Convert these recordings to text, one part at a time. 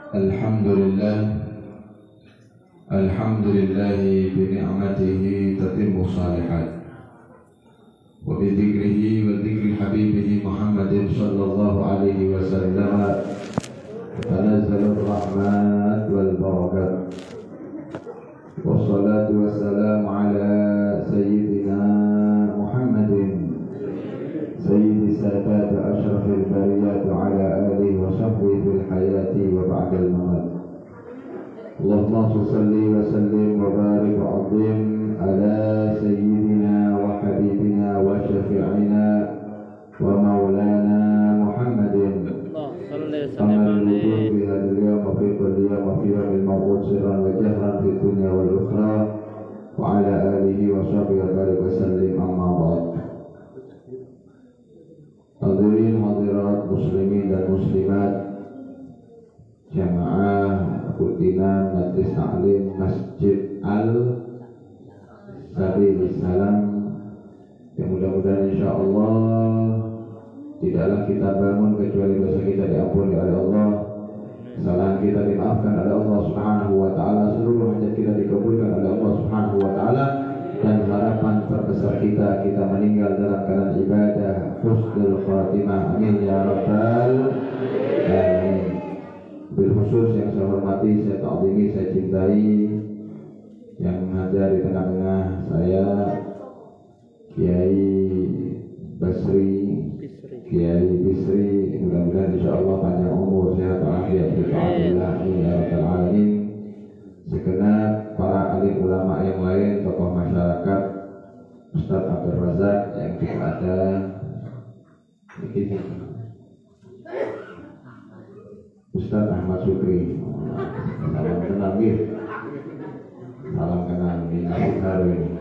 Alhamdulillah, alhamdulillahi bini'matihi tatimmu salihat, wa bidzikrihi wa dzikri habibihi Muhammadin sallallahu alaihi wasallam tanazzalur rahmat wal barakat. Wassalatu wassalamu ala sayyidina Muhammadin sayyidi sadat ashrafil bariyat wa ala alihi wa sahbihi fil hayati wa ba'dal mamat. Allahumma salli wa sallim wa barik wa azim ala sayyidina wa habibina wa syafi'ina wa maulana Muhammadin amal wujud fi hadil yawm wa fi kulli yawm wa fi yawmil maw'ud sirran wa jahran fi dunya wal ukhra wa ala alihi wa sahbihi wa barik wa sallim amma ba'd. Hadirin hadirat muslimin dan muslimat jamaah rutinan Majlis Ta'lim Masjid Al-Sabil Salam, yang mudah-mudahan insyaallah tidaklah kita bangun kecuali dosa kita diampuni oleh Allah, kesalahan kita dimaafkan oleh Allah Subhanahu wa taala, seluruh hajat kita dikabulkan oleh Allah Subhanahu wa taala, dan harapan terbesar kita meninggal dalam keadaan ibadah husnul khatimah. Amin ya rabbal alamin. Bil khusus yang saya hormati, saya ta'zimi, saya cintai, yang ada di tengah-tengah saya Kiai Kiai Bisri, mudah-mudahan insyaallah panjang umur, sehat walafiat, bi'idznillah ya rabbal alamin. Segenap para alim ulama yang lain, tokoh masyarakat, Ustaz Abdul Razak yang juga ada di sini, Ustaz Ahmad Sukri, salam kenal ini.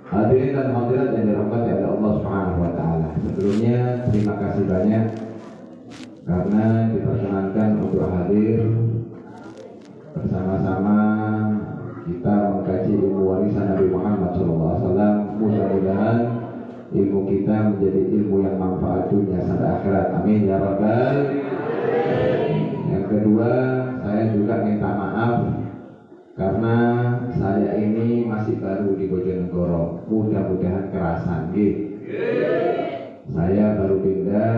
Hadirin dan hadirat yang dirahmati oleh Allah Subhanahu wa taala. Sebelumnya terima kasih banyak karena diperkenankan untuk hadir bersama-sama kita mengkaji ilmu warisan Nabi Muhammad SAW. Mudah-mudahan ilmu kita menjadi ilmu yang manfaat dunia sampai akhirat. Amin ya rabbal. Yang kedua, saya juga minta maaf karena saya ini masih baru di Bojonegoro. Mudah-mudahan kerasan gitu. Saya baru pindah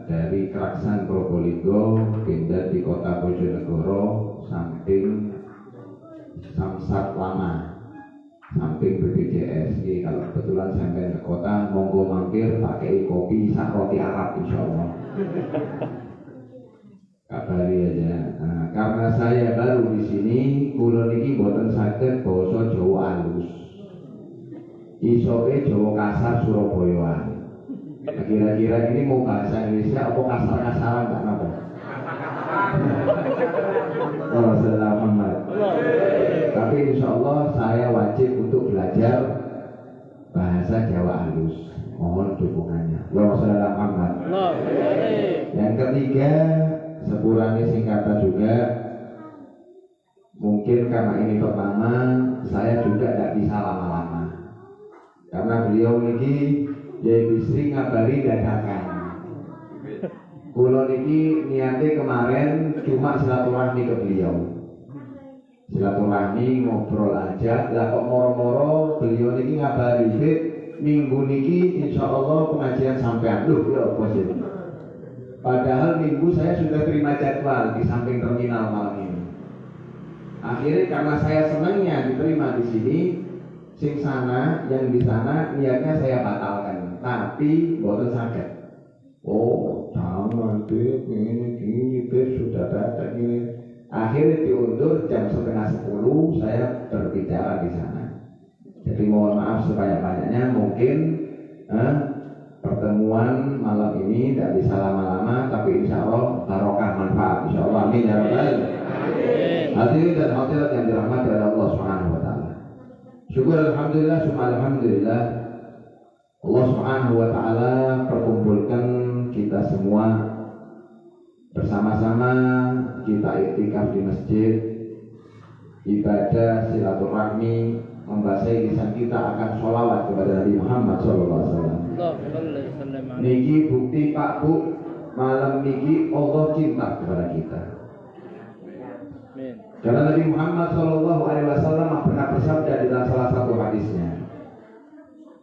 dari Kraksan Probolinggo, pindah di kota Bojonegoro, samping Samsat Lama, samping BPJS. Jadi kalau kebetulan sampai ke kota, monggo mampir pakai kopi sak roti Arab insyaallah. Kabari aja. Nah, karena saya baru di sini, kula niki mboten saged basa Jawa alus. Isoke Jawa kasar Surabayaan. Kira-kira ini mau bahasa Indonesia apa kasar-kasaran tak napa? Muhammad. Tapi insyaallah saya wajib untuk belajar bahasa Jawa halus. Mohon dukungannya. Wassalamualaikum Muhammad. Yang ketiga, sepurane singkatan juga, mungkin karena ini pertama, saya juga tidak bisa lama-lama karena beliau ini Kiai Bisri ngabari dadakan. Kulo niki niatnya kemarin cuma silaturahmi ke beliau, silaturahmi ngobrol aja. Lah kok moro-moro beliau niki ngabari minggu niki insyaallah pengajian sampean. Loh ya apa sih? Padahal minggu saya sudah terima jadwal di samping terminal malam ini. Akhirnya karena saya senangnya diterima di sini, sing sana yang di sana niatnya saya batalkan, tapi boten saged. Oh, jangan gini sudah datang ini. Akhirnya diundur jam 9:30 saya berbicara di sana. Jadi mohon maaf sebanyak-banyaknya, mungkin pertemuan malam ini tidak bisa lama-lama, tapi insya Allah barokah manfaat, insya Allah. Amin ya rabbal alamin. Hadirin dan hadirat yang dirahmati oleh Allah Subhanahu wa taala. Syukur alhamdulillah, summa alhamdulillah, Allah Subhanahu wa taala perkumpulkan kita semua bersama-sama, kita iktikaf di masjid, ibadah silaturahmi, membasahi lisan kita akan sholawat kepada Nabi Muhammad SAW. Niki bukti Pak Bu, malam niki Allah cinta kepada kita. Karena Nabi Muhammad SAW pernah bersabda di dalam salah satu hadisnya,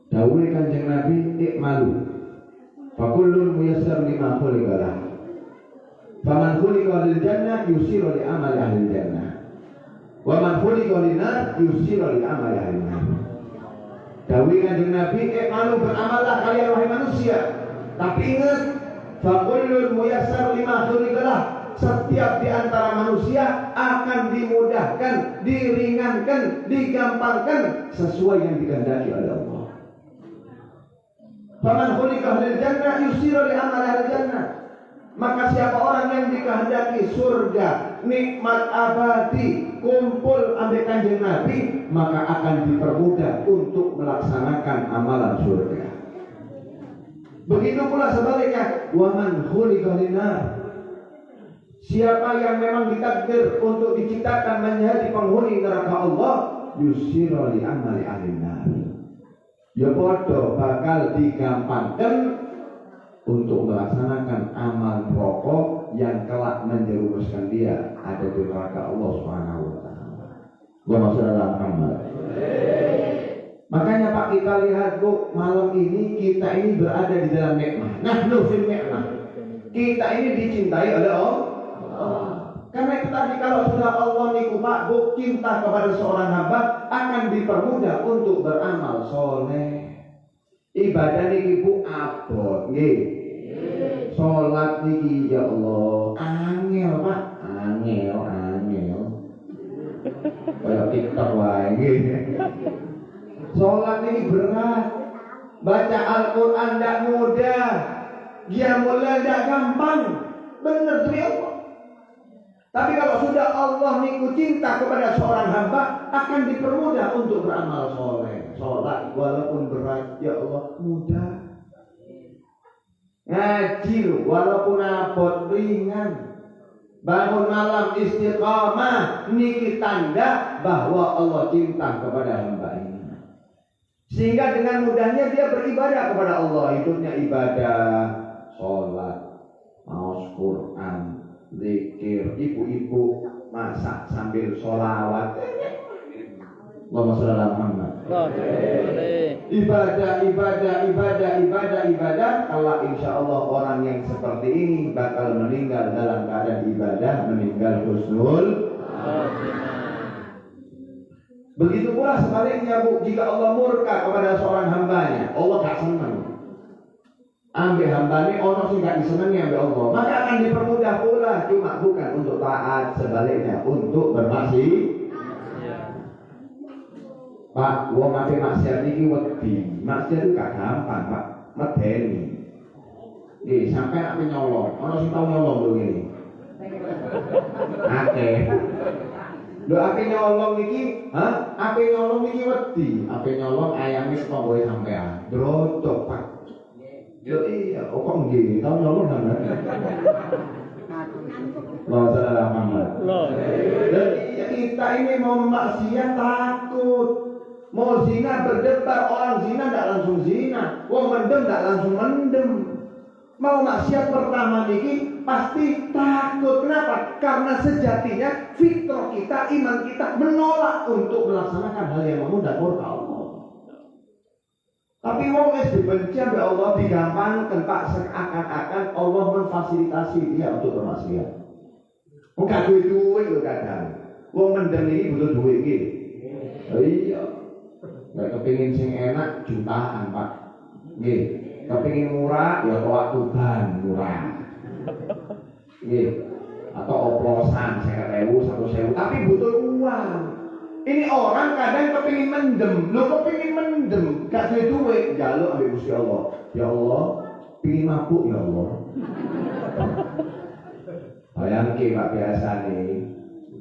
dawuh Kanjeng Nabi, ikmalu fakullun muyassar lima khuliqa lah. Faman khuliqa lil jannah yusiru li amali ahli jannah. Wa man khuliqa lin nar yusiru li amali ahli nar. Dawuh Kanjeng Nabi, ikmalu beramallah kalian wahai manusia. Tapi ingat, fakullun muyassar lima khuliqa lah. Setiap di antara manusia akan dimudahkan, diringankan, digampangkan sesuai yang dikehendaki oleh Allah. Faman khuliqa lil jannah yusiru li amali ahli jannah. Maka siapa orang yang dikehendaki surga, nikmat abadi, kumpul ambil Kanjeng Nabi, maka akan dipermudah untuk melaksanakan amalan surga. Begitu pula sebaliknya, wa man khuliqa lin nar. Siapa yang memang ditakdir untuk diciptakan menjadi penghuni neraka Allah, yusiru li amali ahli nar. Ya bodoh bakal digampangkan untuk melaksanakan amal rokok yang kelak menjerumuskan dia ada di neraka Allah Subhanahu wa taala. Gua maksud dalam Muhammad. Makanya Pak, kita lihat Bu, malam ini kita ini berada di dalam nikmat. Nahnu fil nikmat. Kita ini dicintai oleh Allah. Karena itu tadi kalau sudah Allah niku Pak Bu cinta kepada seorang hamba akan dipermudah untuk beramal soleh. Ibadah niki Bu abot nggih. Salat niki ya Allah angel Pak, angel. Kayak TikTok wae nggih. Salat niki berat. Baca Al-Qur'an ndak mudah. Dia mulai ndak gampang. Bener tuh ya Allah. Tapi kalau sudah Allah niku cinta kepada seorang hamba akan dipermudah untuk beramal soleh. Sholat walaupun berat, ya Allah mudah. Ngaji walaupun abot ringan. Bangun malam istiqamah niki tanda bahwa Allah cinta kepada hamba ini. Sehingga dengan mudahnya dia beribadah kepada Allah. Hidupnya ibadah, sholat, maos Quran, zikir, ibu-ibu masak sambil sholawat. Allahumma sholli ala Muhammad. Ibadah. Kalau insya Allah orang yang seperti ini bakal meninggal dalam keadaan ibadah, meninggal husnul. Begitu pula sebaliknya Bu, jika Allah murka kepada seorang hambanya, Allah gak senang. Ambil hamba ini orang sih gak disenangi ambil Allah, maka akan dipermudah pula, cuma bukan untuk taat, sebaliknya untuk bermaksiat. Pak, wong ape maksiat iki wedi. Maksiat itu gak gampang, Pak. Medeni. Nggih, sampai ape nyolong. Ono sing tau nyolong lho ngene. Akeh. Lho ape nyolong iki, ape nyolong iki wedi. Ape nyolong ayame setonggoe sampean. Drotok, Pak. Yo iya, kok nggih, tau nyolong sampean. Masalah Muhammad. Jadi kita ini mau maksiat takut. Mau zina berdebar, orang zina tidak langsung zina, wong mendem tidak langsung mendem. Mau maksiat pertama niki pasti takut. Kenapa? Karena sejatinya fitrah kita, iman kita menolak untuk melaksanakan hal yang mengundang murka Allah. Tapi wong wis dibenci oleh Allah, digampangkan Pak, seakan-akan Allah memfasilitasi dia untuk bermaksiat. Bukan duit-duit lho kadang. Wong mendem ini butuh duit iki. Iya. Nggak kepingin sing enak jutaan Pak. Nggih. Kepingin murah ya toa Tuban murah. Nggih. Atau oplosan 50.000, 1.000 tapi butuh uang. Ini orang kadang kepingin mendem. Lo kepingin mendem, gak duit duit, jaluk ambil Gusti Allah. Ya Allah, pingin mabuk ya Allah. Bayangke Pak biasa nih.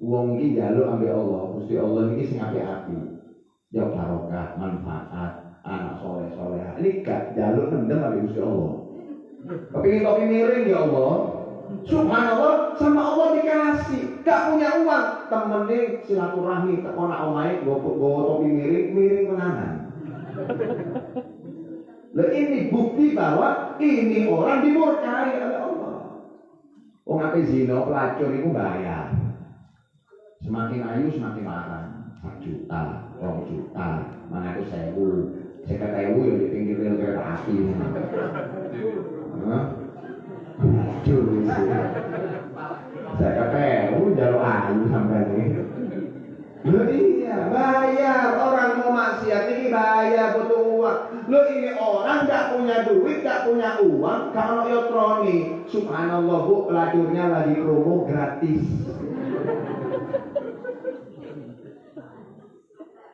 Wong iki jaluk ambil Allah. Gusti Allah niki sing apik-apik. Ya barokah, manfaat, anak soleh. Ini gak jaluk mendem ambil Gusti Allah. Kepingin topi miring ya Allah. Subhanallah, sama Allah dikasih. Gak punya uang, temenin silaturahmi teko nak omahe gowo topi miring menangan. Lah ini bukti bahwa ini orang dimurkai oleh Allah. Wong ape zina pelacur iku bayar. Semakin ayu semakin larang. 1 juta, 2 juta, mana itu 1.000. 50.000 ya di pinggir rel kereta api. Aduh sih. Saya ketemu jalur ayu sampai ini. Loh iya, bayar. Orang mau maksiat ini bayar, butuh uang. Loh ini orang gak punya duit, gak punya uang, kalau elektronik. Subhanallah bu, pelacurnya lagi promo gratis.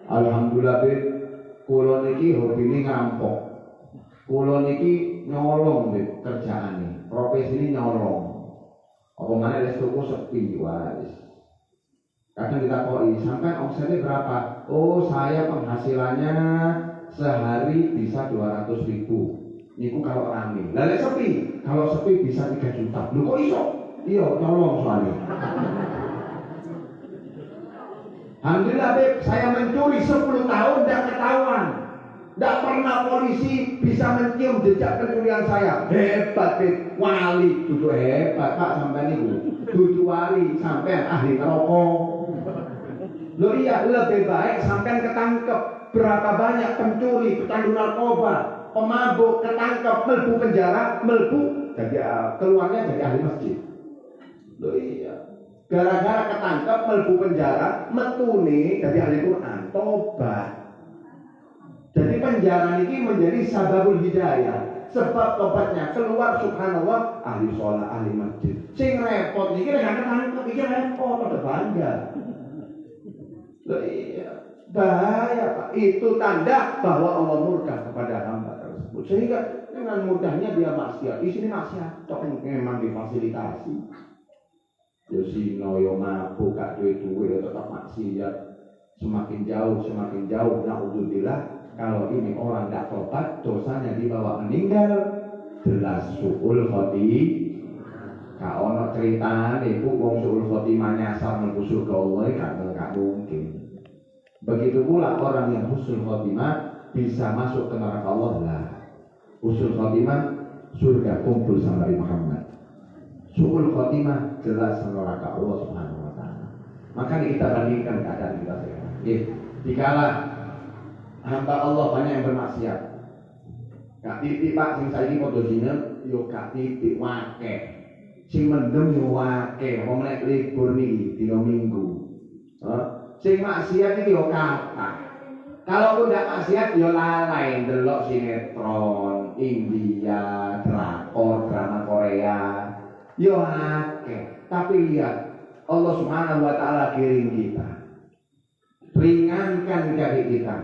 Alhamdulillah bet, kulo niki hobi ini ngerampok. Kulo niki nyolong bet kerjaan ini, profesi ini nyolong. Apa mana restoku sepi wis. Kadang kita koi, sampai omsetnya berapa? Oh saya penghasilannya sehari bisa 200.000. Niku kalau rame. Lalu sepi, kalau sepi bisa 3 juta. Lu kok iso? Iya, nyolong soalnya. Alhamdulillah Beb, saya mencuri 10 tahun tidak ketahuan. Tidak pernah polisi bisa mencium jejak pencurian saya. Hebat Beb, wali. Duduk hebat Pak sampai niku. Duduk wali sampai ahli ngerokok. Loh iya, lebih baik sampai ketangkep. Berapa banyak pencuri, pecandu narkoba, pemabuk, ketangkep, melbu penjara, melbu jadi keluarnya jadi ahli masjid. Loh iya, gara-gara ketangkep, melbu penjara, metune jadi ahli Quran, tobat. Jadi penjara ini menjadi sababul hidayah. Sebab tobatnya keluar subhanallah ahli sholat, ahli masjid. Sing repot ini kan ketangkep, ini repot, ada bangga. Loh iya, bahaya Pak. Itu tanda bahwa Allah murka kepada hamba tersebut. Sehingga dengan mudahnya dia maksiat. Di sini maksiat, kok memang difasilitasi. Yo sino yo mabuk gak duwe-duwe tetap maksiat. Semakin jauh naudzubillah. Kalau ini orang tidak tobat, dosanya dibawa meninggal. Jelas suul khotimah. Kak ono cerita ibu wong suul khotimah nyasar mlebu surga Allah gak mungkin. Begitu pula orang yang husnul khotimah bisa masuk ke neraka Allah lah. Husnul khotimah surga kumpul sama Nabi Muhammad. Suul khotimah jelas neraka Allah Subhanahu wa taala. Maka kita bandingkan keadaan kita sekarang. Dikala hamba Allah banyak yang bermaksiat. Kak titik Pak sing saiki padha zina yo kak titik wakeh. Sing mendem yo wakeh, wong nek libur niki dina Minggu. Sing maksiat iki yo kathah. Kalau udah maksiat yo lalai delok sinetron India, drakor, drama Korea. Yo akeh. Tapi lihat Allah Subhanahu wa taala kirim kita. Ringankan kaki kita.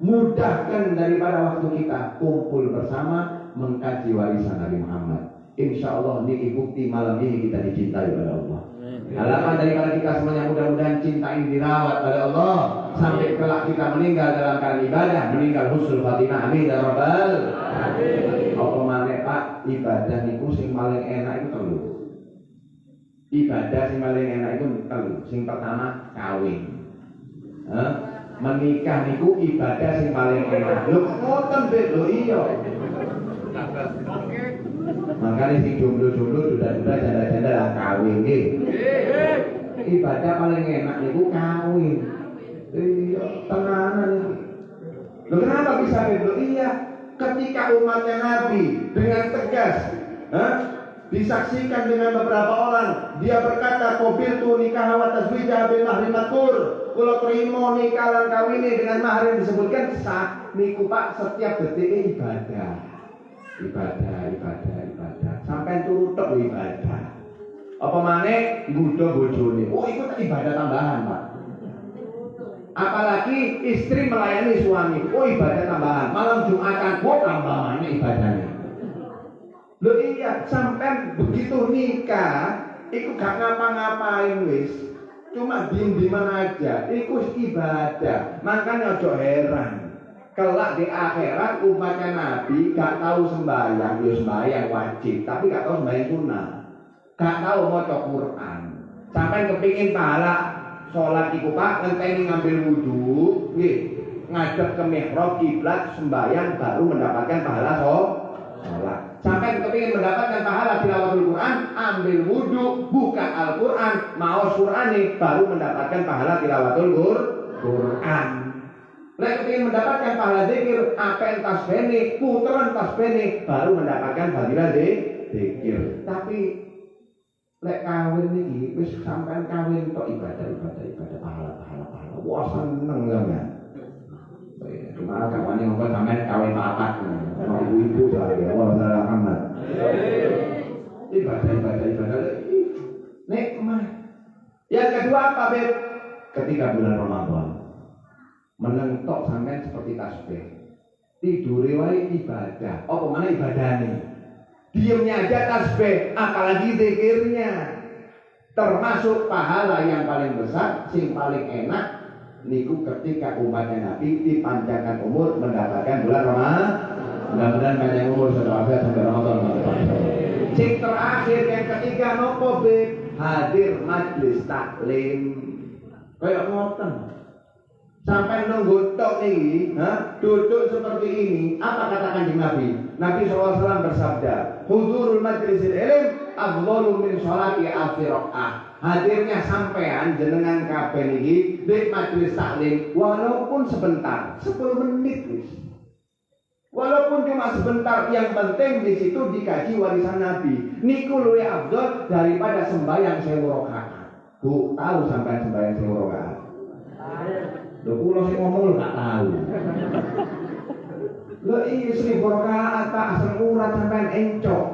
Mudahkan daripada waktu kita kumpul bersama mengkaji warisan Nabi Muhammad. Insya Allah ini bukti malam ini kita dicintai oleh Allah. Harapan daripada kita semuanya mudah-mudahan cinta ini dirawat oleh Allah sampai kelak kita meninggal dalam keadaan ibadah, meninggal husnul khatimah. Amin ya rabbal alamin. Apa maneh Pak, ibadah niku sing paling enak itu telu. Ibadah sing paling enak itu telu. Sing pertama kawin. Menikah niku ibadah sing paling enak. Lho ngoten Bet, lho iya. Makanya si jomblo-jomblo duda-duda janda-janda lah kawin nggih. Ibadah paling enak niku kawin. Iya, tenanan iki. Lho kenapa bisa begitu? Iya, ketika umatnya Nabi dengan tegas, disaksikan dengan beberapa orang, dia berkata, "Qabiltu nikah wa tazwija bil mahri makur." Kula trimo nikah lan kawine dengan mahar yang disebutkan sah niku Pak setiap detik ibadah. Ibadah. Sampai turut tok ibadah. Apa maneh nggodha bojone. Oh, itu ibadah tambahan, Pak. Apalagi istri melayani suami. Oh, ibadah tambahan. Malam Jumatan, oh tambahannya ibadahnya. Loh iya, sampai begitu nikah, iku gak ngapa-ngapain wis. Cuma diem-dieman aja. Iku ibadah. Makanya ojo heran. Kelak di akhirat umatnya Nabi gak tahu sembahyang, ya sembahyang wajib, tapi gak tahu sembahyang sunnah, gak tahu maca Quran. Sampai kepingin pahala sholat iku Pak, ngenteni ngambil wudu, ngadep ke mihrab kiblat sembahyang baru mendapatkan pahala sholat. Sampai kepingin mendapatkan pahala tilawatul Quran, ambil wudhu, buka Al-Quran, maos Qur'ani, baru mendapatkan pahala tilawatul Quran. Lek ingin mendapatkan pahala zikir, apen tasbih, puteran tasbih, baru mendapatkan fadilah zikir. Tapi lek kawin niki wis sampean kawin kok ibadah pahala. Wah seneng sampean. Cuma kawan yang ngomong sampean kawin papat. Mau ibu saya, Allah Muhammad. Ibadah. Nikmat. Yang kedua apa, Beb? Ketika bulan Ramadan. Menentok sampean seperti tasbih. Tidur wae ibadah. Apa mana ibadahnya? Diamnya aja tasbih, apalagi zikirnya. Termasuk pahala yang paling besar, yang paling enak niku ketika umatnya Nabi dipanjangkan umur mendapatkan bulan Ramadan. Mudah-mudahan panjang umur sampai Ramadan. Sing terakhir yang ketiga nopo, Beb? Hadir majlis taklim. Kayak ngoten. Sampai nunggu tok nih, duduk seperti ini. Apa kata Kanjeng Nabi? Nabi SAW bersabda, hudurul majlisil ilm afdhalu min sholati alfi rakaah. Hadirnya sampean jenengan kabeh niki di majelis taklim walaupun sebentar, 10 menit wis. Walaupun cuma sebentar, yang penting di situ dikaji warisan Nabi. Niku luwih afdhal daripada sembahyang 1000 rakaat. Bu, tahu sampean sembahyang 1000 rakaat? Lho kula sing ngomong lho gak tahu. Lho iki 1000 rakaat tak asal urat sampean encok.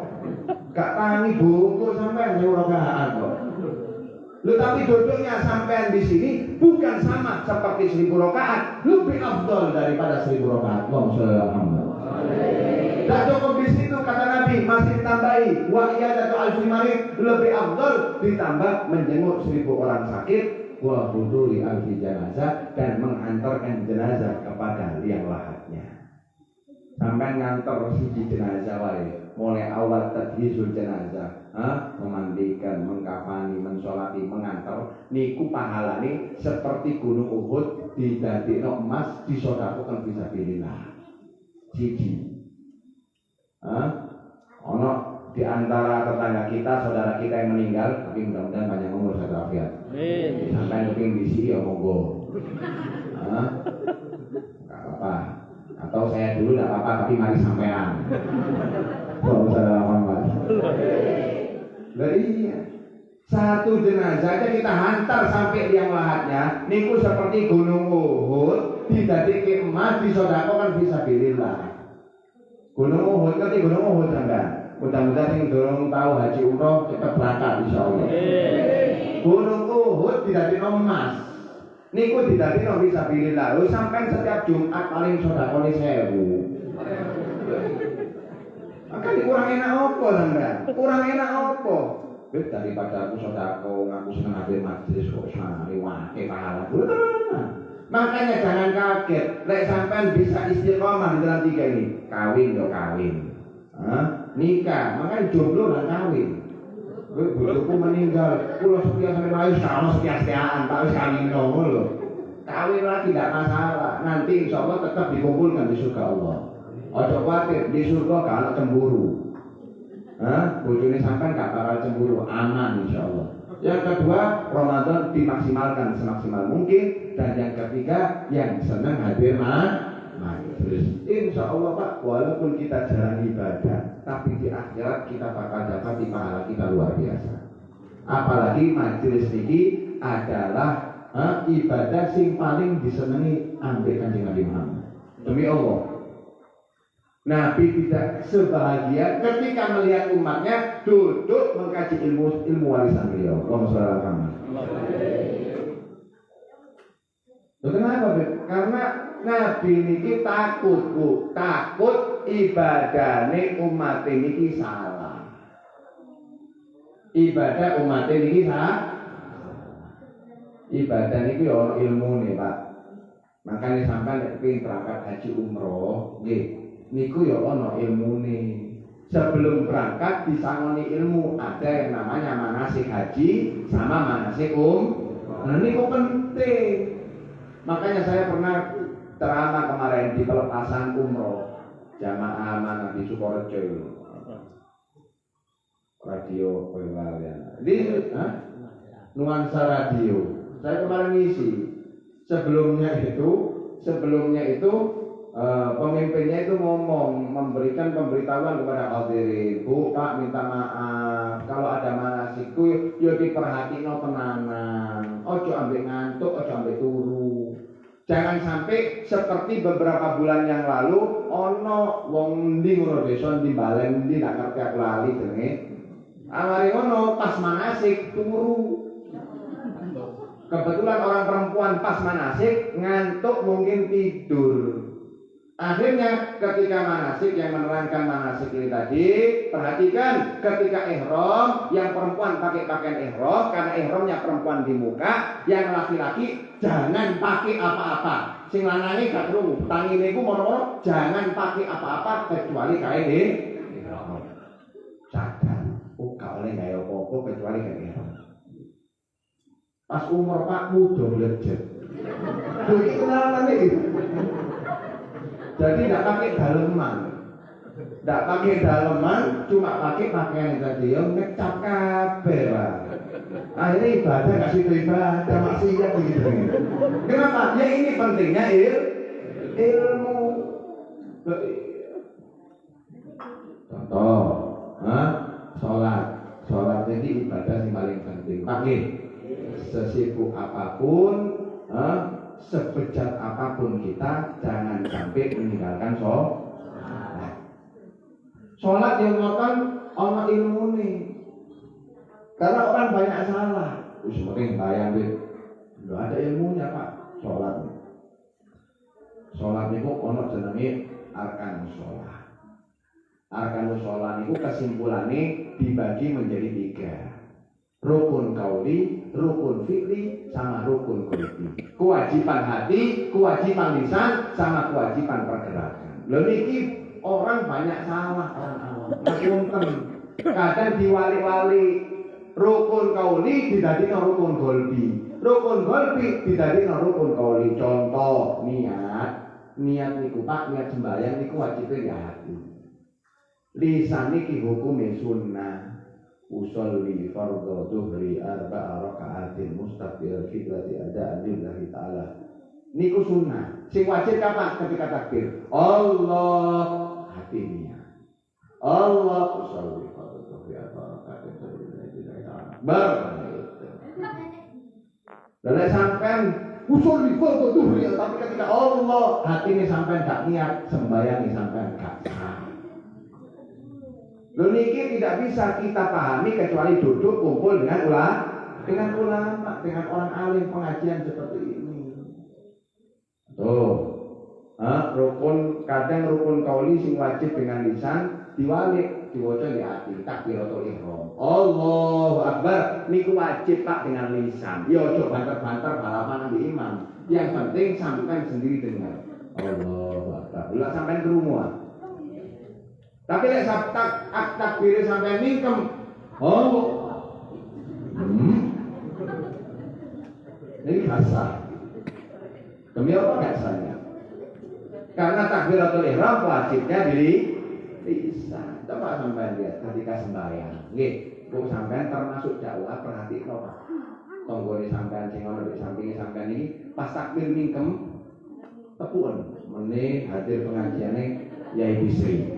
Gak tangi bungkuk sampean 1000 rakaat kok. Lho tapi duduknya sampean di sini bukan sama seperti 1000 rakaat, lebih afdal daripada 1000 rakaat. Alhamdulillah. Tak cukup di situ kata Nabi, masih ditambahi wa iyadatu alfi marid, lebih afdal ditambah menjenguk 1000 orang sakit, wa huduri alfi jenazah, dan mengantarkan jenazah kepada liang lahatnya. Sampai ngantar siji jenazah wae, mulai awal tadhizul jenazah, memandikan, mengkafani, mensolati, mengantar, niku pahalane seperti gunung Uhud didadekno emas disodakokan fisabilillah. Siji. Ono di antara tetangga kita, saudara kita yang meninggal, tapi mudah-mudahan panjang umur sehat walafiat. Amin. Sampai keping di sini ya monggo. Enggak apa-apa. Atau saya dulu enggak apa-apa, tapi mari sampean. Saudara Muhammad. Iya. Satu jenazah aja kita hantar sampai liang lahatnya, niku seperti gunung Uhud didadekake emas disodakokan fisabilillah. Gunung Uhud, ngerti Gunung Uhud sampean? Mudah-mudahan yang dorong tahu haji umroh cepat berangkat insyaallah. Gunung Uhud didadekno emas. Niku didadekno fisabilillah. Lho sampean setiap Jumat paling sedekah 1000. Maka kurang enak apa sampean? Kurang enak apa? Wis daripada aku sedekah ngaku seneng hadir majelis kok sanare wae pahala. Makanya jangan kaget, lek sampean bisa istiqomah di dalam 3 ini. Kawin yo kawin. Nikah, makanya jomblo lan kawin. Bojoku meninggal, kula setia sampai layu sama setia-setiaan, tak wis kawin ngono lho. Kawin lagi tidak masalah, nanti insyaallah tetap dikumpulkan di surga Allah. Ojo khawatir, di surga gak ana cemburu. Bojone sampean gak bakal cemburu, aman insyaallah. Yang kedua, Ramadan dimaksimalkan semaksimal mungkin, dan yang ketiga, yang senang hadir majlis. Insya Allah Pak, walaupun kita jarang ibadah, tapi di akhirat kita bakal dapat pahala kita luar biasa. Apalagi majlis ini adalah ibadah sing paling disenangi ambil Kanjeng Nabi Muhammad. Demi Allah, Nabi tidak sebahagia ketika melihat umatnya duduk mengkaji ilmu warisan beliau. Allahumma sholli ala Muhammad. Kenapa? Karena Nabi niki takut, Bu. Takut ibadahne umat niki salah. Ibadah umat niki salah. Ibadah niki ono ilmune, Pak. Makanya sampai nek pengin berangkat haji umroh, nggih, niku ya ono ilmune. Sebelum berangkat disangoni ilmu, ada yang namanya manasik haji sama manasik Nah niku penting. Makanya saya pernah ceramah kemarin di pelepasan umroh jamaah mana di Sukorejo itu. radio Pelalian. Di Nuansa Radio. Saya kemarin ngisi. Sebelumnya itu pemimpinnya itu ngomong, memberikan pemberitahuan kepada hadirin. Bu, Pak, minta maaf kalau ada manasikku yo diperhatino tenanan. Ojo ambek ngantuk, ojo ambek turu. Jangan sampai seperti beberapa bulan yang lalu ono wong ndi ngono desa ndi balen ndi nak ngerti aku lali jenenge. Amari ngono pas manasik turu. Kebetulan orang perempuan pas manasik ngantuk mungkin tidur. Akhirnya ketika manasik yang menerangkan manasik ini tadi, perhatikan ketika ihram yang perempuan pakai pakaian ihram karena ihramnya perempuan di muka, yang laki-laki jangan pakai apa-apa. Sing lanange gak perlu, tangine iku moro-moro jangan pakai apa-apa kecuali kain ihram. Sadar, gak oleh gawe apa-apa kecuali kain ihram. Pas umur Pak muda lejet. Lho iki kenalan iki. Jadi tidak pakai daleman, cuma pakai pakaian tadi yang ngecap kabeh, Pak. Akhirnya ibadah nggak situ ibadah, maksiat begitu. Kenapa? Ya ini pentingnya ilmu. Contoh, sholat ini ibadah yang paling penting. Pakai sesibuk apapun, sebejat apapun kita jangan sampai meninggalkan sholat. Sholat yang ngoten ana ilmune. Karena orang banyak salah. Wis penting bayang deh. Enggak ada ilmunya, Pak. Sholat niku ana jenenge arkanus sholat. Arkanus sholat niku kesimpulannya dibagi menjadi 3. Rukun kauli, rukun fi'li, sama rukun qalbi. Kewajiban hati, kewajiban lisan, sama kewajiban pergerakan. Lho niki orang banyak salah, orang awam. Ngapunten. Kadang diwali-wali rukun kauli didadekno rukun qalbi. Rukun qalbi didadekno rukun kauli. Contoh niat niku Pak, niat sembahyang niku wajibe ya hati. Lisan niki hukume sunnah. Usolli fardhu dhuhri 4 raka'atin mustaqbil fitrati adaan lillahi ta'ala. Niku sunnah. Sing wajib kapan? Ketika takbir. Allah hati niat. Allah usolli fardhu dhuhri 4 raka'atin lillahi ta'ala. Lalu sampean usolli fardhu dhuhri tapi ketika Allah hati ini sampean gak niat, sembahyang sampean gak sah. Lalu niki tidak bisa kita pahami kecuali duduk kumpul dengan ulama, dengan orang alim pengajian seperti ini. Rukun kadang rukun kauli sing wajib dengan lisan diwalik diwaca di hati takbiratul ihram. Allahu akbar niku wajib Pak dengan lisan. Ya aja banter-banter balapan ambil imam. Yang penting sampean sendiri dengar. Allahu akbar. Lah sampean krungu. Tapi lek takbir sampai mingkem. Ini kasar. Demi apa kasarnya? Karena takbiratul ihram wajibnya di lisan. Coba sampean lihat ketika sembahyang. Nggih, kok sampean termasuk dakwah perhatikan Pak. Tonggone sampean sing ana di sampinge sampean iki pas takbir mingkem tepuken meneh hadir pengajiane Yai Bisri.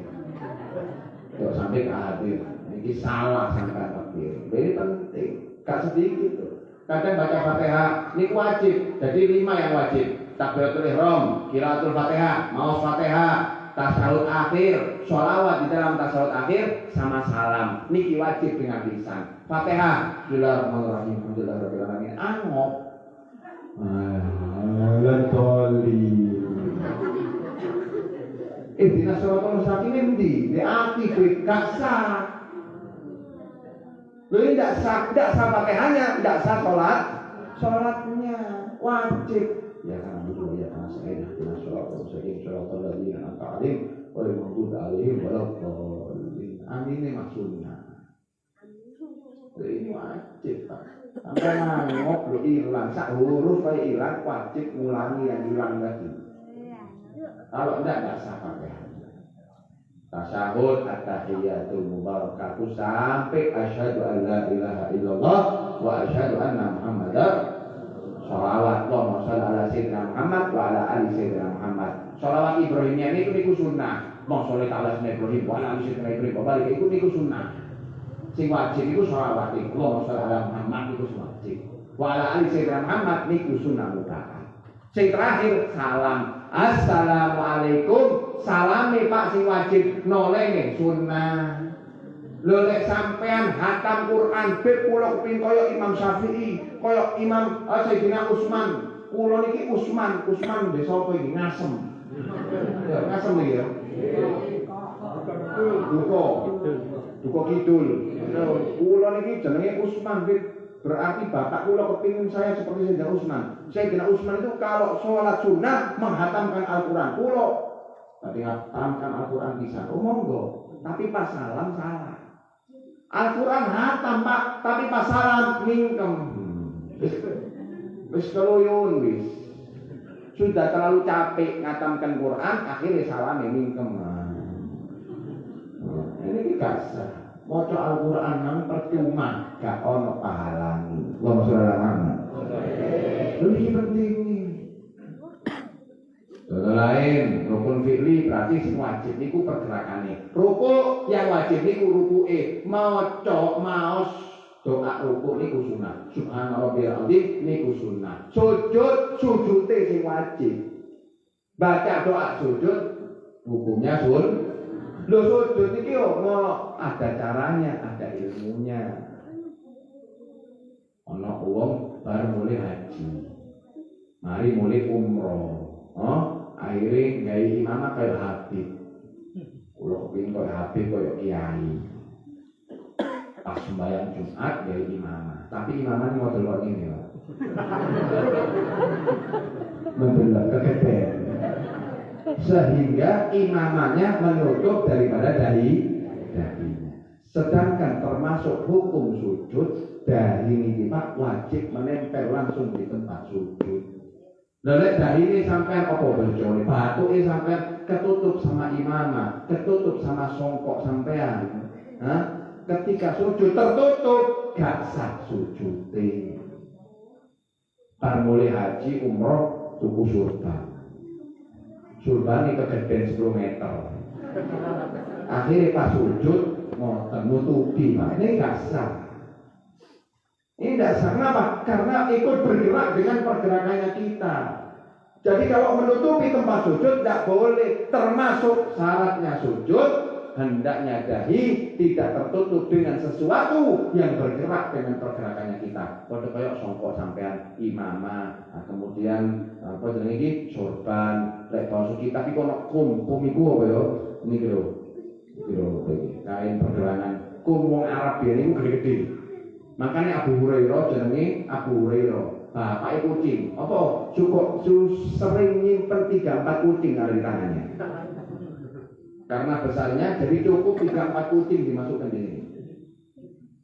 Kalau sampai ke hadir, ini salah sampai takbir. Ini penting, gak sedikit tuh. Kadang baca Fatihah, ini wajib. Jadi 5 yang wajib. Takbiratul ihram, qiraatul Fatihah, maos Fatihah, tasyahud akhir, sholawat di dalam tasyahud akhir, sama salam. Niki wajib dengan lisan. Fatihah, bismillahirrahmanirrahim, alhamdulillahirabbil alamin. Angop. Ihdinas shiratal mustaqim endi? Di ati gak sah. Lho ini tidak sah Fatihahnya, tidak sah sholatnya wajib. Ya kan betul ya kan saya ihdinas shiratal mustaqim shiratal ladzina an'amta 'alaihim ghairil maghdubi 'alaihim waladdallin. Amin maksudnya. Ini wajib Pak. Sampai nangok lo hilang, sak huruf kayak hilang wajib ngulangi yang hilang tadi. Kalau enggak sah Fatihah. tasyahud at-tahiyatul mubarakatuh sampai asyhadu an la ilaha illallah wa asyhadu anna muhammadar sholawat. Allahumma sholli ala sayyidina Muhammad wa ala ali sayyidina Muhammad. Sholawat Ibrahimiyah niku sunnah. Allahumma sholli ala sayyidina Ibrahim wa ala ali sayyidina Ibrahim. Balik niku sunnah. Sing wajib niku sholawat. Allahumma sholli ala Muhammad niku wajib. Wa ala ali sayyidina Muhammad niku sunnah mutlak. Sing terakhir salam. Assalamualaikum. Salame Pak sing wajib nolenge sunnah. Lho lek sampean hatam Quran bab kula kepin kaya Imam Syafi'i, kaya Imam Sayyidina Utsman. Kula niki Utsman desa apa iki Ngasem. Ya, Ngasem iki ya. Duko Kidul. Kula niki jenenge Utsman berarti bapak kula kepingin saya seperti Sayyidina Utsman. Sayyidina Utsman itu kalau sholat sunnah menghatamkan Al-Quran. Kula tapi hatamkan Al-Quran bisa. Monggo. Tapi pas salam salah. Al-Quran hatam Pak, tapi pas salam mingkem. Wis keloyon wis. Sudah terlalu capek ngatamkan Quran, akhirnya salame mingkem. Ini kasar. Maca Al-Quran nang percuma, gak ono pahalane. Allahumma sholli ala Muhammad. Lebih penting nih. Contoh lain, rukun fi'li berarti sing wajib niku pergerakane. Rukuk yang wajib niku rukuke. Maca maos doa rukuk niku sunah. Subhana rabbiyal azim niku sunah. Sujud sujude sing wajib. Baca doa sujud hukumnya Lho sujud iki yo ada caranya, ada ilmunya. Ana wong bar mulai haji. Mari mulai umroh. Akhirnya gawe imamah kaya Habib. Kula kepengin kaya Habib kaya kiai. Pas sembahyang Jumat gawe imamah. Tapi imamah ini model kok ngene ya. Mendelok kegedean. Sehingga imamahnya menutup daripada dahinya. Sedangkan termasuk hukum sujud dahi ini Pak wajib menempel langsung di tempat sujud. Lelek dahi ini sampai apa berjone? Batu ini sampai ketutup sama imamah, ketutup sama songkok sampean. Ketika sujud tertutup, gak sah sujudnya. Par mulai haji umroh tuku surban. Surban ini kegedean 10 meter. Akhirnya pas sujud nutupi, ini gak sah. Ini tidak sah. Kenapa? Karena ikut bergerak dengan pergerakannya kita. Jadi kalau menutupi tempat sujud tidak boleh. Termasuk syaratnya sujud, hendaknya dahi tidak tertutup dengan sesuatu yang bergerak dengan pergerakannya kita. Kalau kayak songkok sampean imamah, kemudian apa jenenge iki sorban, lek basuh kita tapi kono kum iku apa ya? Niki lho. Iki lho kain pergelangan. Kum wong Arab biyen iku gede-gede. Makanya Abu Hurairah jenenge Abu Hurairah. Bapak kucing. Apa? Cukup sering nyimpen 3-4 kucing ada di tangannya. Karena besarnya jadi cukup 3-4 kucing dimasukkan di sini.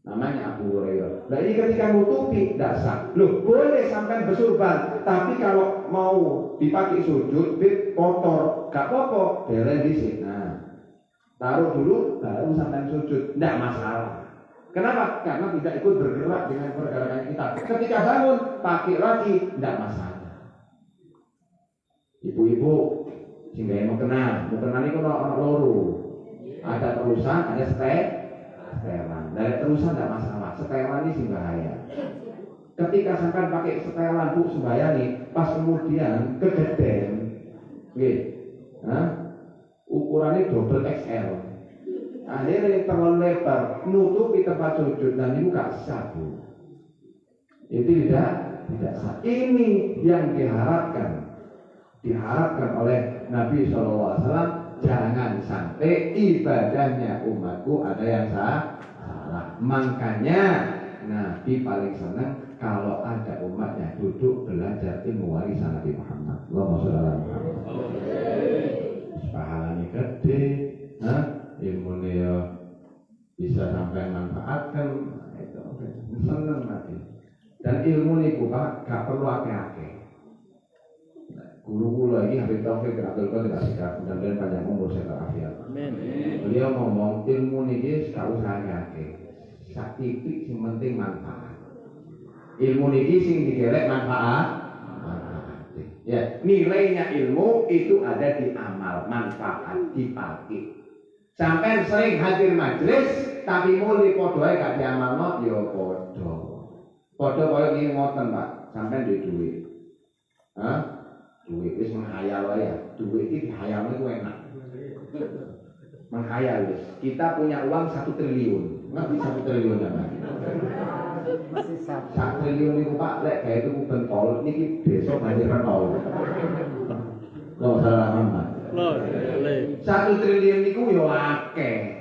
Namanya Abu Hurairah. Nah ini ketika nutupi tidak sah. Loh boleh sampai bersurban. Tapi kalau mau dipakai sujud, kotor, gak apa-apa. Beren di sini. Nah, taruh dulu baru sampai sujud. Tidak masalah. Kenapa? Karena tidak ikut bergerak dengan pergerakan kita. Ketika bangun, pakai lagi, tidak masalah. Ibu-ibu, sehingga yang mau kenal itu orang loro. Ada terusan, ada setelan. Dari terusan tidak masalah. Setelan ini sih bahaya. Ketika sampai pakai setelan bu sebaya nih, pas kemudian kegedean, ukurannya double XL. Akhirnya terlalu lebar, nutupi tempat sujud dan itu gak sah bu. Itu tidak sah. Ini yang diharapkan oleh Nabi SAW. Jangan sampai ibadahnya umatku ada yang salah. Makanya Nabi paling senang kalau ada umatnya duduk belajar ilmu warisan Nabi Muhammad. Allahumma sholli ala Muhammad. Pahalanya gede, ilmu dia bisa sampai manfaatkan, itu senang Nabi. Dan ilmu ini Pak gak perlu akeh-akeh. Guru kula ini Habib Taufik Abdul Qadir Asyikat, mudah-mudahan panjang umur sehat afiat. Amin. Beliau ngomong ilmu niki sak usahake. Sak titik sing penting manfaat. Ilmu niki sing digelek manfaat. Ya, nilainya ilmu itu ada di amal, manfaat dipakai. Sampai sering hadir majelis tapi mulai podoe gak diamalno ya podo. Podo koyo iki ngoten, Pak. Sampai duit. Hah? Duit wis menghayal ya, duit iki dihayalne ku enak. Menghayal wis. Kita punya uang 1 triliun. Ngerti 1 triliun apa? Masih 1 triliun niku Pak, lek gawe tuku pentol niki besok banjir pentol. Loh salah Muhammad. Loh, 1 triliun niku yo akeh.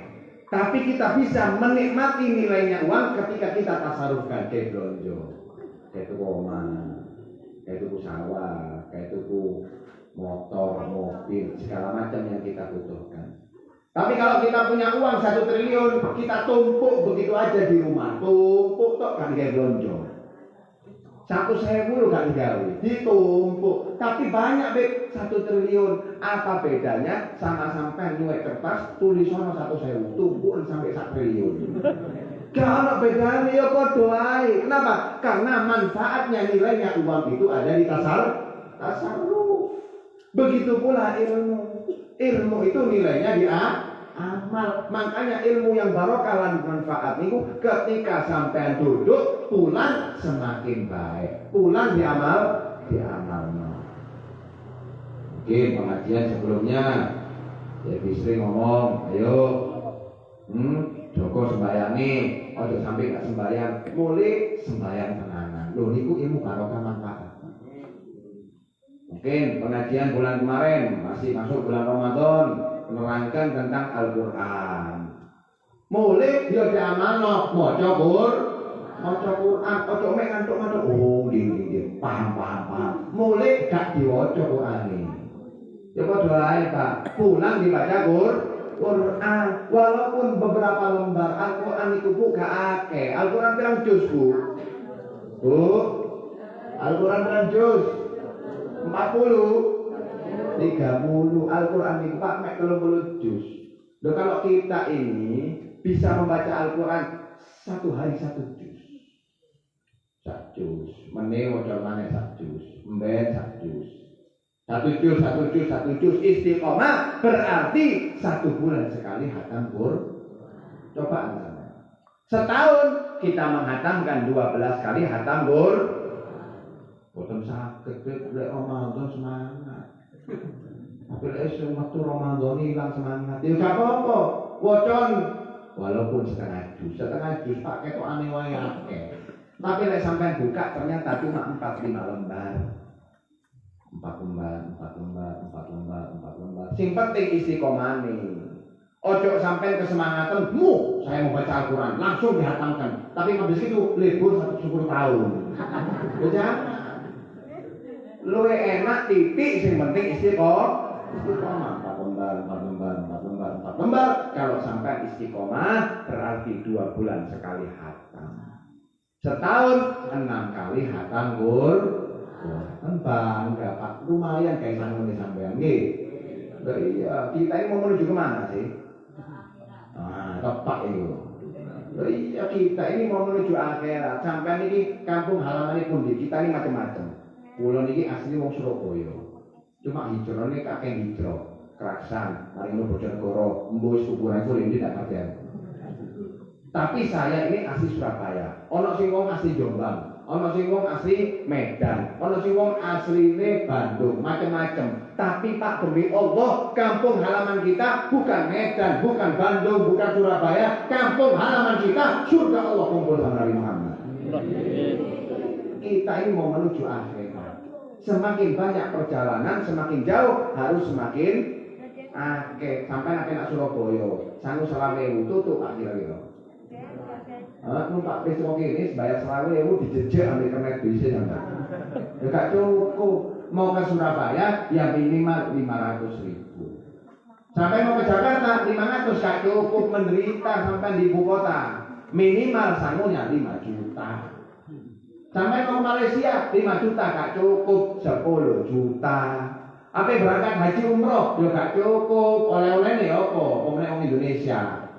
Tapi kita bisa menikmati nilainya uang ketika kita tasarufkan ke blonjo. Kayak tuku omah, kayak tuku sawah, kayak tuku motor, mobil, segala macam yang kita butuhkan. Tapi kalau kita punya uang 1 triliun, kita tumpuk begitu aja di rumah, tumpuk tok kan kayak blonjo. 1.000 lo gak digawe, ditumpuk. Tapi banyak Beb, 1 triliun. Apa bedanya sama sampai nyuwek kertas tulisannya 1.000, tumpuk sampai 1 triliun. Gak ada bedanya ya podo ae. Kenapa? Karena manfaatnya nilainya uang itu ada di tasarruf. Begitu pula ilmu. Ilmu itu nilainya di amal. Makanya ilmu yang barokah lan manfaat niku ketika sampean duduk pulang semakin baik. Pulang diamalno. Oke, pengajian sebelumnya jadi sering ngomong, ayo Joko sembayangi, ojo sampai gak sembayang, mulai sembayang tenanan. Loh niku ilmu barokah manfaat. Mungkin pengajian bulan kemarin masih masuk bulan Ramadan menerangkan tentang Al-Qur'an. Mulai dia diamalno maca Quran, ojo mek ngantuk-ngantuk. Oh, nggih, paham. Mulai gak diwaca Qur'ane. Ya padha ae, Pak. Pulang dibaca Quran, walaupun beberapa lembar Al-Quran itu buka akeh. Al-Quran pirang juz, Bu? Al-Quran pirang juz? 40? 30. Al-Quran itu Pak mek 30 juz. Loh kalau kita ini bisa membaca Al-Quran 1 hari 1 juz. 1 juz. Meneh waca maneh 1 juz. Mben 1 juz. 1 juz istiqomah berarti 1 bulan sekali hatam Quran. Coba Anda. Setahun kita menghatamkan 12 kali hatam Quran. Boten saged lek Ramadan semangat. Tapi lek waktu Ramadan hilang semangat. Ya gak apa-apa. Wocon walaupun setengah juz Pak ketokane wae akeh. Tapi lek sampean buka ternyata cuma 4-5 lembar. 4 lembar. Sing penting istiqomane. Ojo sampai kesemangatanmu, saya mau baca Al-Quran, langsung dihatamkan. Tapi habis itu libur 10 tahun. Ya, luwe enak titik, sing penting istiqomah. 4 lembar. Kalau sampai istiqomah berarti 2 bulan sekali hatam. Setahun 6 kali hatam bangga Pak, lumayan kayak sanggune sampean nggih. Iya, kita ini mau menuju kemana sih? Tepat itu. Iya, kita ini mau menuju akhirat. Sampean ini kampung halaman pun kita ini macam-macam. Kula niki asli wong Surabaya. Cuma hijrone kakek hijrah. Keraksan, mari ngono Bojonegoro, mbus kuburan kuwi tidak ngerti. Tapi saya ini asli Surabaya. Ono sing wong asli Jombang. Ono sing wong asli Medan, ono sing wong asline Bandung, macam-macam. Tapi Pak demi Allah, kampung halaman kita bukan Medan, bukan Bandung, bukan Surabaya. Kampung halaman kita surga Allah kumpul sama Nabi Muhammad. Kita ini mau menuju akhirat. Semakin banyak perjalanan, semakin jauh harus semakin akeh. Sampai nak Surabaya, sangu 20.000 tutup Pak kira-kira. Numpak bis kok ini bayar 20.000 dijejek ambil kernet bis ya enggak. Ya gak cukup. Mau ke Surabaya ya minimal 500.000. Sampai mau ke Jakarta 500 gak cukup, menderita sampai di ibu kota. Minimal sangunya 5 juta. Sampai mau Malaysia 5 juta gak cukup, 10 juta. Apa berangkat haji umroh yo gak cukup, oleh-oleh ya apa? Wong Indonesia.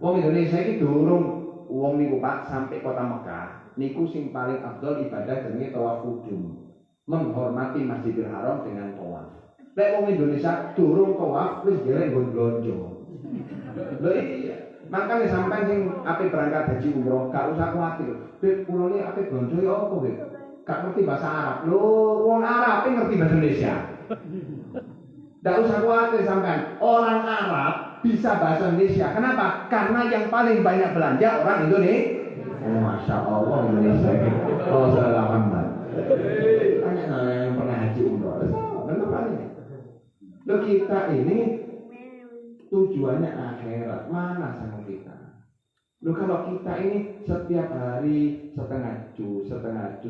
Wong Indonesia iki durung wong niku Pak sampai kota Mekah. Niku sing paling afdol ibadah jenenge tawaf qudum. Menghormati Masjidil Haram dengan tawaf. Lek wong Indonesia durung tawaf wis dereng blonjo. Lho iya. Makanya sampai sing ape berangkat haji umroh gak usah kuwatir. Beb kula iki ape blonjo ya apa, Beb? Gak ngerti bahasa Arab. Lho, wong Arab ngerti bahasa Indonesia. Gak usah khawatir sampean. Orang Arab bisa bahasa Indonesia. Kenapa? Karena yang paling banyak belanja orang Indonesia. Oh, Masya Allah Indonesia. Oh, salah Muhammad. Tanya yang pernah haji umroh. Kenapa ini? Loh kita ini tujuannya akhirat. Mana sama kita? Loh kalau kita ini setiap hari setengah juz,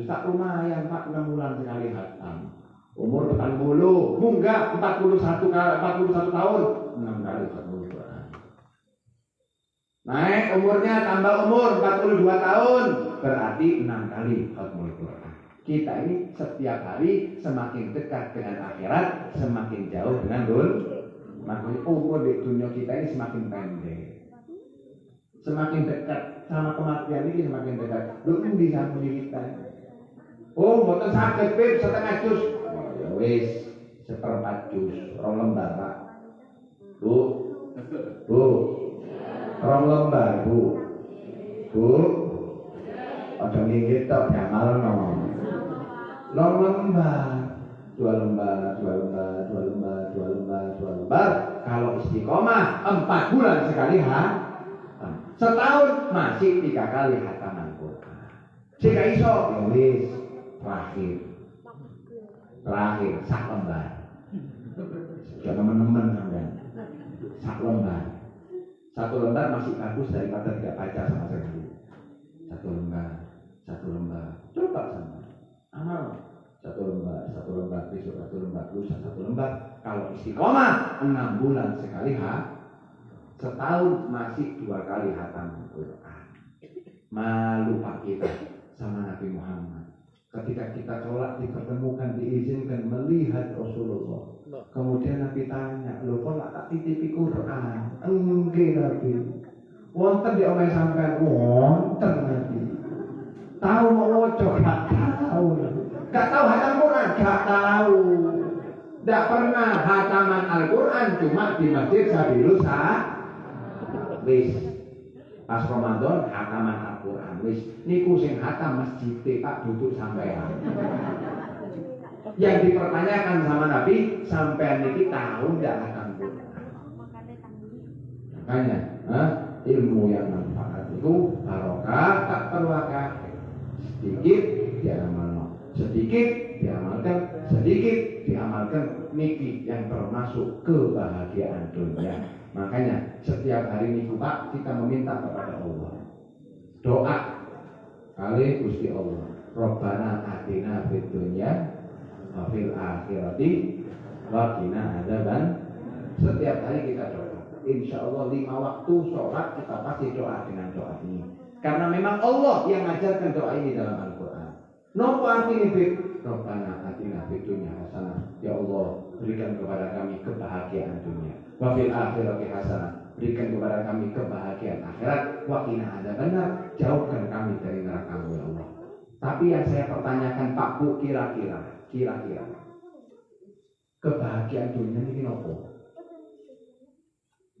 tak lumayan Pak 6 bulan sekali hatam. Umur 40, enggak 41 tahun, 6 kali khatmul Quran. Naik umurnya tambah umur 42 tahun, berarti 6 kali khatmul Quran. Kita ini setiap hari semakin dekat dengan akhirat, semakin jauh dengan dunia. Makanya umur di dunia kita ini semakin pendek. Semakin dekat sama kematian ini semakin dekat. Lu di samping kita. Oh, mboten saged Beb setengah juz. Ya wis, 1/4 juz, 2 lembar, Pak. Bu. 2 lembar, Bu. Ada nginggit tok diamalno. 2 lembar. 2 lembar. Kalau istiqomah 4 bulan sekali setahun masih 3 kali hataman Quran. Jika iso ya wis terakhir sak lembar. Jangan teman-teman sampean. Sak lembar. 1 lembar masih bagus daripada tidak baca sama sekali. 1 lembar. Coba sama. Amal. 1 lembar, besok 1 lembar, lusa 1 lembar. Kalau istiqomah 6 bulan sekali setahun masih 2 kali hatam Quran. Malu Pak kita sama Nabi Muhammad. Ketika kita sholat dipertemukan, diizinkan melihat Rasulullah. Kemudian Nabi tanya, lho kok tak titipi Quran? Enggak Nabi. Wonten di omahe sampean, wonten Nabi. Tahu mau waca gak tahu. Gak tahu hatam Quran, gak tahu. Tidak pernah hataman Al-Quran cuma di Masjid Sabilus wis. Pas Ramadan hataman Al-Quran wis. Niku sing hatam masjid Pak duduk sampean. Yang dipertanyakan sama Nabi, sampean niki tahu ndak hatam Quran? Makanya, ilmu yang manfaat itu barokah, tak perlu akeh. Sedikit diamalkan, niki yang termasuk kebahagiaan dunia. Makanya setiap hari niku Pak kita meminta kepada Allah. Doa kali Gusti Allah. Rabbana atina fid dunya wa fil akhirati wa qina adzaban. Setiap hari kita doa. Insya Allah 5 waktu sholat kita pasti doa dengan doa ini. Karena memang Allah yang mengajarkan doa ini dalam Al-Quran. Nopo artinya Bib? Rabbana atina fid dunya hasanah. Ya Allah, berikan kepada kami kebahagiaan dunia. Wa fil akhirati hasanah. Berikan kepada kami kebahagiaan akhirat. Wa qina adzabannar. Jauhkan kami dari neraka-Mu ya Allah. Tapi yang saya pertanyakan Pak Bu, kira-kira kebahagiaan dunia ini nopo?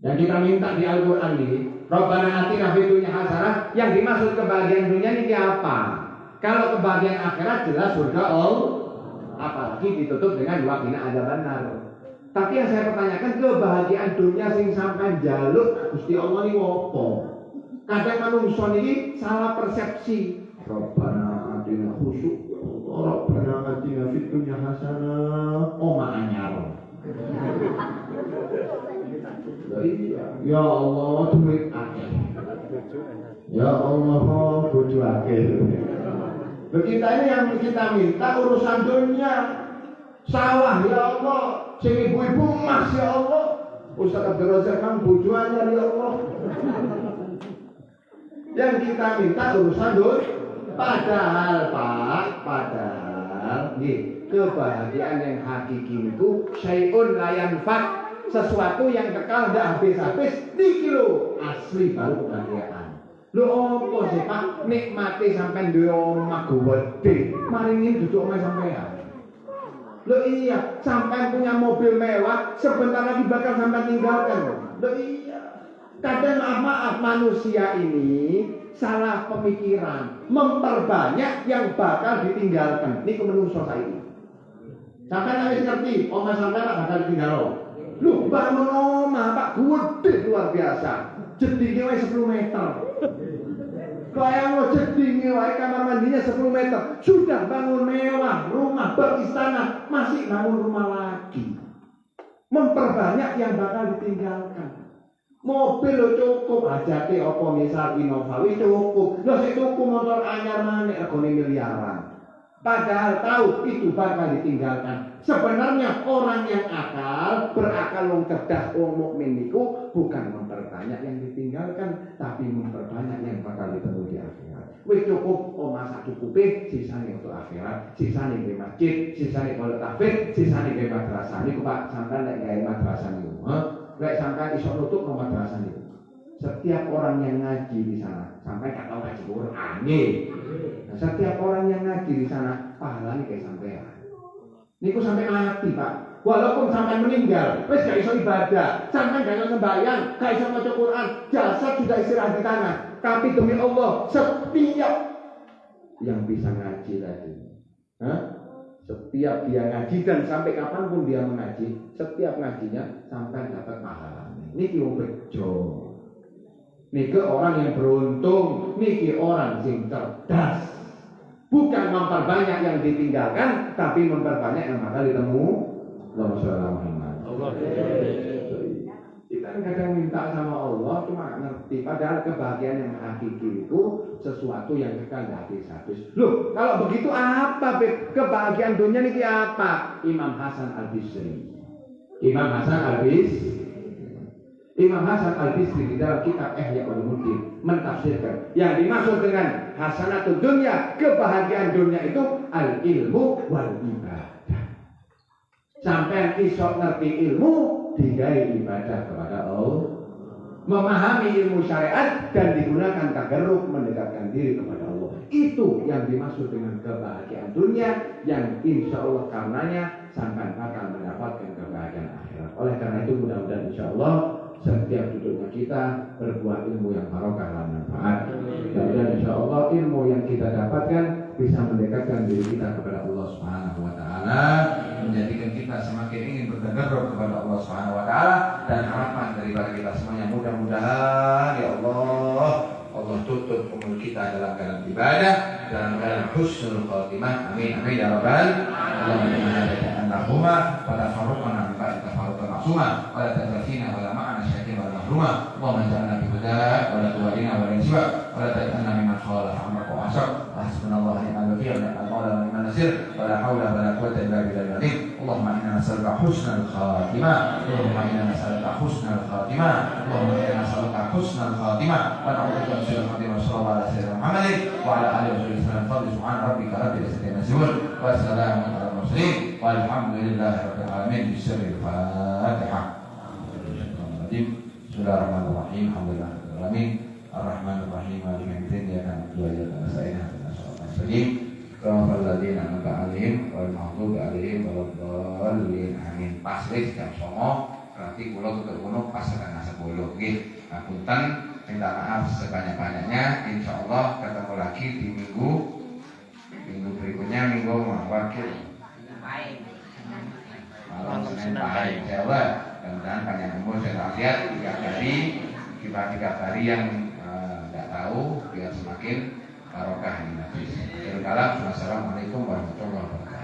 Yang kita minta di Al-Quran ini, Rabbana atina fid dunya hasanah, yang dimaksud kebahagiaan dunia ini apa? Kalau kebahagiaan akhirat jelas surga Allah, apalagi ditutup dengan wa qina adzabannar. Tapi yang saya pertanyakan, kebahagiaan dunia sing sampai jaluk Gusti Allah ini opo? Kadang manungsa niki salah persepsi. Rabbana atina khusyuk, Rabbana atina fid dunya hasanah. Oh anyar. Ya Allah duit akeh. Ya Allah bojo akeh. Kita ini yang kita minta urusan dunia. Sawah ya Allah, sing ibu-ibu emas ya Allah. Ustaz Abdul Razak kan bojo anyar ya Allah. Yang kita minta urusan dunia. Padahal kebahagiaan yang hakiki itu syai'un la yanfad, sesuatu yang kekal ndak habis-habis. Niki lho asli baru kebahagiaan. Lho opo sih Pak nikmati sampean duwe omah gede, maringi duduk omah sampean. Lho iya, sampean punya mobil mewah, sebentar lagi bakal sampean tinggalkan. Lho iya. Kadang maaf manusia ini salah pemikiran, memperbanyak yang bakal ditinggalkan. Niku menungso saiki. Sampeyan wis ngerti, omah sampeyan bakal ditinggal. Lu bangun omah Pak gede luar biasa. Jedinge wae 10 meter. Bayang jedinge wae kamar mandinya 10 meter. Sudah bangun mewah, rumah beristana, masih bangun rumah lagi. Memperbanyak yang bakal ditinggalkan. Mobil lo cukup hajate apa misal Innova wis cukup. Lho sik tuku motor anyar maneh regane miliaran. Padahal tahu itu bakal ditinggalkan. Sebenarnya orang yang berakal wong cerdas wong mukmin niku bukan memperbanyak yang ditinggalkan, tapi memperbanyak yang bakal ditemui di akhirat. Wis cukup omah sak cukupe, sisane untuk akhirat, sisane di masjid, sisane pondok tahfidz, sisane di madrasah. Niku Pak sampean nek gawe madrasah niku, lek sampai iso nutup nomor madrasah itu. Setiap orang yang ngaji di sana, sampai gak tahu ngaji Quran nggih. Nah, setiap orang yang ngaji di sana pahalanya kayak sampean. Niku sampai mati, Pak. Walaupun sampai meninggal, wis gak iso ibadah, sampai gak iso sembahyang, gak iso maca Quran, jasad sudah istirahat di tanah. Tapi demi Allah, setiap yang bisa ngaji tadi, setiap dia ngaji dan sampai kapanpun dia mengaji, setiap ngajinya sampai dapat pahala. Niki wong bejo. Niki orang yang beruntung, niki orang yang cerdas. Bukan memperbanyak yang ditinggalkan, tapi memperbanyak yang bakal ditemu. Allahumma sholli ala Muhammad. Kita kadang minta sama Allah cuma ngerti, padahal kebahagiaan yang hakiki itu sesuatu yang kekal habis-habis. Loh, kalau begitu apa kebahagiaan dunia ini apa? Imam Hasan Al-Bisri di dalam kitab Ihya Ulumuddin mentafsirkan yang dimaksud dengan hasanatul dunya, kebahagiaan dunia itu al-ilmu wal ibadah. Sampai iso ngerti ilmu, digawe ibadah kepada Allah, memahami ilmu syariat dan digunakan tagarrub mendekatkan diri kepada Allah. Itu yang dimaksud dengan kebahagiaan dunia yang insya Allah karenanya sampai bakal mendapatkan kebahagiaan akhirat. Oleh karena itu mudah-mudahan insya Allah setiap duduknya kita berbuat ilmu yang barokah dan manfaat. Dan insya Allah ilmu yang kita dapatkan bisa mendekatkan diri kita kepada Allah Subhanahu Wa Taala, menjadikan kita semakin ingin bertagarrub kepada Allah Subhanahu Wa Taala, dan harapan daripada kita semuanya mudah-mudahan ya Allah tutup umur kita dalam keadaan ibadah, dalam keadaan husnul khotimah. Amin amin ya rabbal alamin. Allahumma wala farqana min ba'di tafarruqan ma'suma wala tadfina wala ma'ana syakin wala mahruma. Allahumma ja'alna bi hudak wala tuwalina wala insiba wala taj'alna mimman khalafa amraka wa asab. Hasbunallahu wa ni'mal wakeel, ni'mal mawla wa ni'mal nasir, wala haula wala quwwata illa billahil azim. Allahumma inna nas'aluka husnal khatimah. Allahumma inna nas'aluka husnal khatimah. Allahumma inna nas'aluka husnal khatimah wa na'udzubika min syarril khatimah. Sallallahu alaihi wasallam Muhammadin wa ala alihi wasallam. Fadli subhana rabbika rabbil izzati amma yasifun wa salamun alal mursalin walhamdulillahi rabbil alamin. Bismillahirrahmanirrahim. Bismillahirrahmanirrahim. Alhamdulillahirabbil alamin. Ar-Rahmanir-Rahim. Maliki yaumiddin. Iyyaka na'budu wa iyyaka nasta'in. Ihdinas siratal mustaqim. Shiratal ladzina an'amta 'alaihim ghairil maghdubi 'alaihim waladdallin. Amin. Pasrih jam 09.00 berarti kula tutup kono pas setengah 10 nggih. Ngapunten, minta maaf sebanyak-banyaknya. Insyaallah ketemu lagi di minggu berikutnya, minggu wakil malam Senin Pahing. Insyaallah mudah-mudahan panjang umur dan sehat, tiga hari yang tidak tahu biar semakin barokah ini. Assalamualaikum warahmatullahi wabarakatuh.